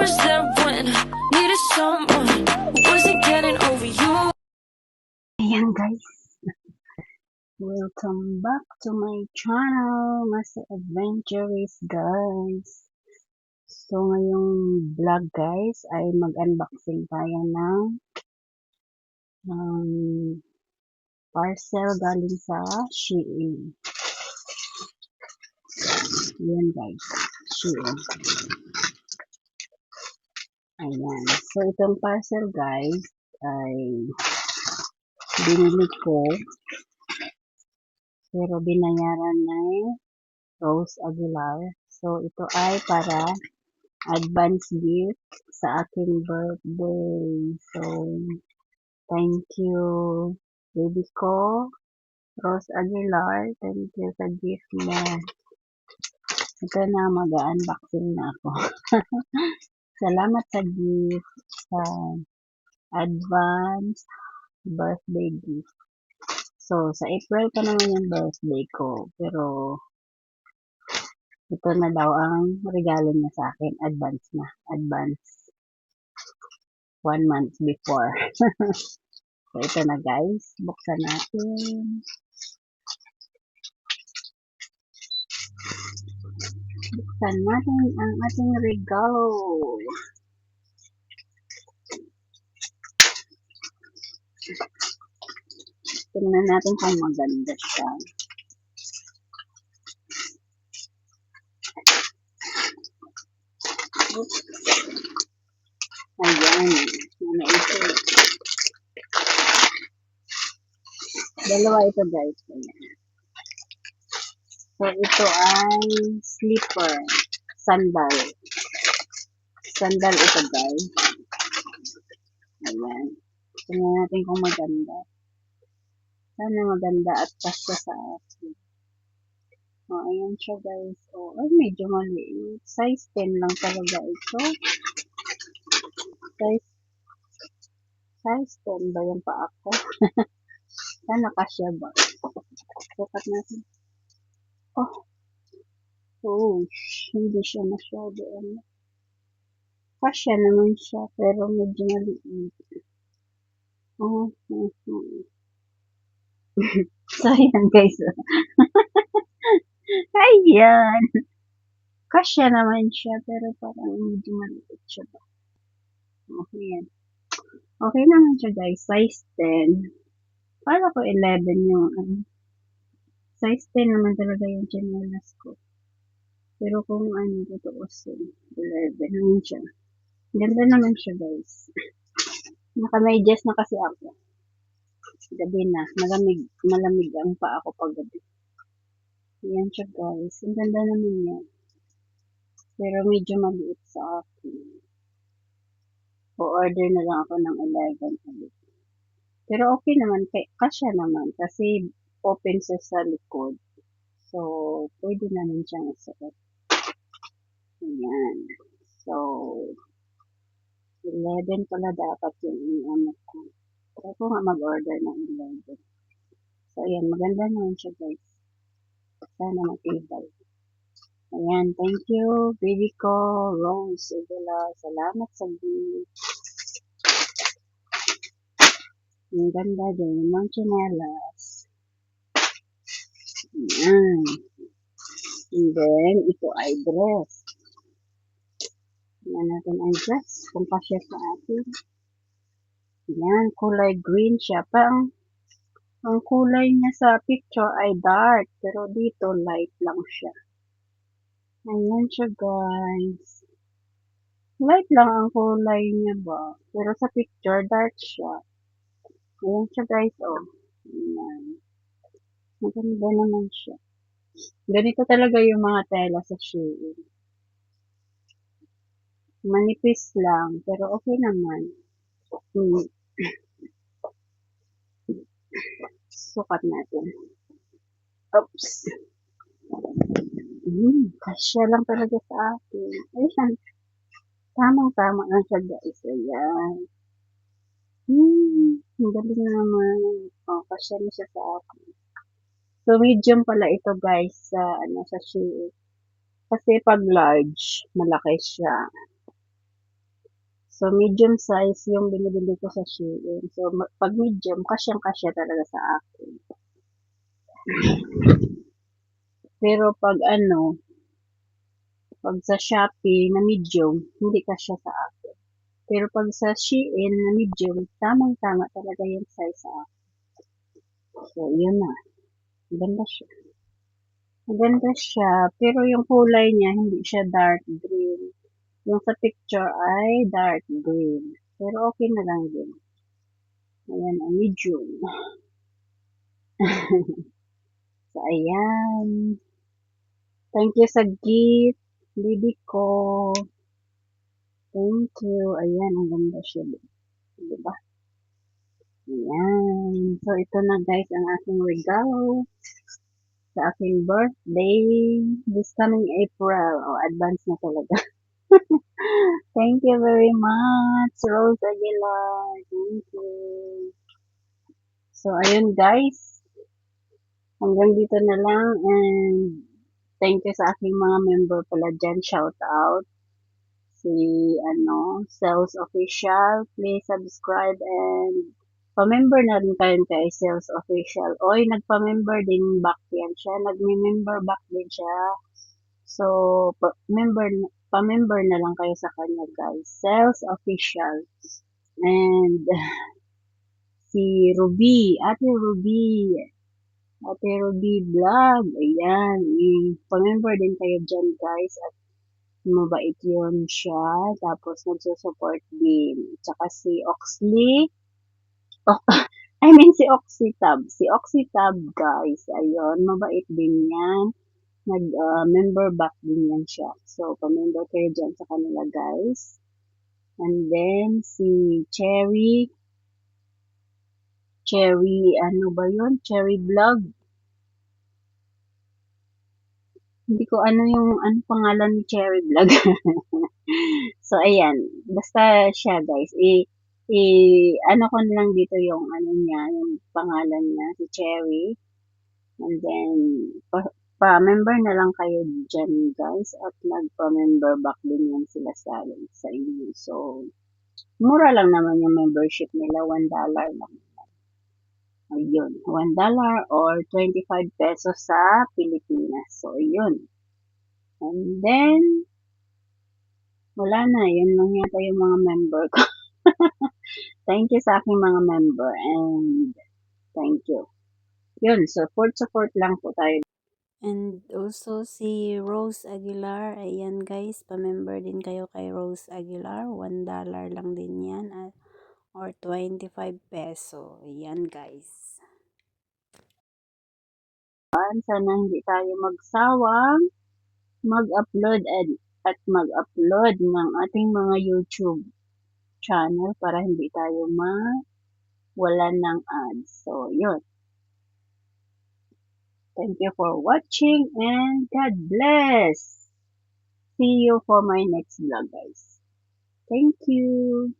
was there when I needed someone who wasn't getting over you. Ayan guys, welcome back to my channel, Masa Adventures guys. So ngayong vlog guys ay mag-unboxing tayo ng parcel galing sa Shein. Ayan guys, Shein. Ayan, so itong parcel guys ay binili ko pero binayaran ng Rose Aguilar. So ito ay para advance gift sa aking birthday. So, thank you, baby ko, Rose Aguilar. Thank you sa gift mo. Ito na, mag-unboxing na ako. Salamat sa gift, sa advance birthday gift. So, sa April pa naman yung birthday ko. Pero, ito na daw ang regalo niya sa akin. Advance na. Advance. 1 month before. So, ito na guys. Buksan natin. Buksan natin ang ating regalo. Tingnan natin kung maganda siya. Oops. Ayan. Ano ito? Dalawa ito guys. Ayan. So, ito ay slipper. Sandal. Sandal ito guys. Ayan. Tingnan natin kung maganda. Sana maganda at kasya sa akin. O, ayan siya guys. O, ay, medyo maliit. Size 10 lang talaga ito. Size 10 ba yung pa ako? Sana kasya ba? Sukat natin. Oh, hindi siya masyado ano. Kasya naman siya, pero medyo maliit. So, ayan guys. Ayan. Kasya naman siya, pero parang medyo maliit siya ba. Okay yan. Okay naman siya guys. Size 10. Para ko 11 yung ano. Size 10 naman talaga yung chinelas ko. Pero kung ano, totoo 11 naman siya. Ganda naman siya guys. Naka-medyas na kasi ako. Gabi na. Malamig ang pa ako pag gabi. Ayan siya guys. Ang ganda naman yan. Pero medyo maliit sa akin. O-order na lang ako ng 11 ulit. Pero okay naman. Kasya naman. Kasi open sa likod. So, pwede naman siyang isuot. Ayan. So, 11 pala dapat yung ano ko. Try ko nga mag-order ng 11. So, ayan. Maganda naman siya guys. Sana matibay. Ayan. Thank you, baby ko, Rose Ugula. Salamat sa gift. Ang ganda din. Mga chinelas. Ayan. And then, ito ay dress. Tingnan natin ang dress. Kung kasya sa atin. Ayan. Kulay green siya. Ang kulay niya sa picture ay dark. Pero dito, light lang siya. Ayan siya, guys. Light lang ang kulay niya ba? Pero sa picture, dark siya. Ayan siya, guys. Oh. Ayan. Maganda naman siya. Ganito talaga yung mga tela sa Shein. Manipis lang, pero okay naman. Sukat natin. Oops. Kasya lang talaga sa akin. Ayan. Tamang-tama lang siya, guys. Ayan. Ang galing naman. Oh, kasya na siya sa akin. So, medium pala ito, guys, sa Shein. Kasi pag large, malaki siya. So, medium size yung binibili ko sa Shein. So, pag medium, kasyang-kasya talaga sa akin. Pero pag pag sa Shopee na medium, hindi kasya sa akin. Pero pag sa Shein na medium, tamang-tama talaga yung size sa akin. So, yun na. Maganda siya. Maganda siya. Pero yung kulay niya, hindi siya dark green. Yung sa picture ay dark green. Pero okay na lang din. Ayan, ang medium. So, ayan. Thank you sa gift, baby ko. Thank you. Ayan, ang ganda siya. Diba? Ayan. So, ito na guys ang aking regalo sa aking birthday this coming April. Oh, advance na talaga. Thank you very much, Rose Aguilar. Thank you. So, ayun guys. Hanggang dito na lang and thank you sa aking mga member pala dyan. Shout out. Si, Sales Official. Please subscribe and pa-member na rin kayo kay Sales Official. Oy, nagpa-member din back yan siya. Nagme-member back din siya. So, pa-member na lang kayo sa kanya, guys. Sales Official. And si Ruby, Ate Ruby Vlog. Ayan, pa-member din kayo dyan, guys. At mabait yun siya. Tapos, nagsusupport din. Tsaka si Oxley. I mean, si Oxytab. Si Oxytab, guys. Ayun, mabait din yan. Nag-member back din yan siya. So, pa-member kayo dyan sa kanila, guys. And then, si Cherry, ano ba yun? Cherry Vlog. Hindi ko ano pangalan ni Cherry Vlog. So, ayan. Basta siya, guys. Ano ko na lang dito yung niya, yung pangalan niya, si Cherry. And then, pa-member na lang kayo dyan, guys. At nagpa-member back din yan sila sa inyo. So, mura lang naman yung membership nila. $1 lang. Ayun. $1 or 25 pesos sa Pilipinas. So, ayun. And then, wala na. Yun lang yata yung mga member ko. Thank you sa aking mga member. And, thank you. Yun. Support lang po tayo. And also si Rose Aguilar, ayan guys, pa-member din kayo kay Rose Aguilar, $1 lang din yan or 25 peso. Ayan guys. Sana hindi tayo magsawang mag-upload at mag-upload ng ating mga YouTube channel para hindi tayo mawalan ng ads. So, yun. Thank you for watching and God bless. See you for my next vlog, guys. Thank you.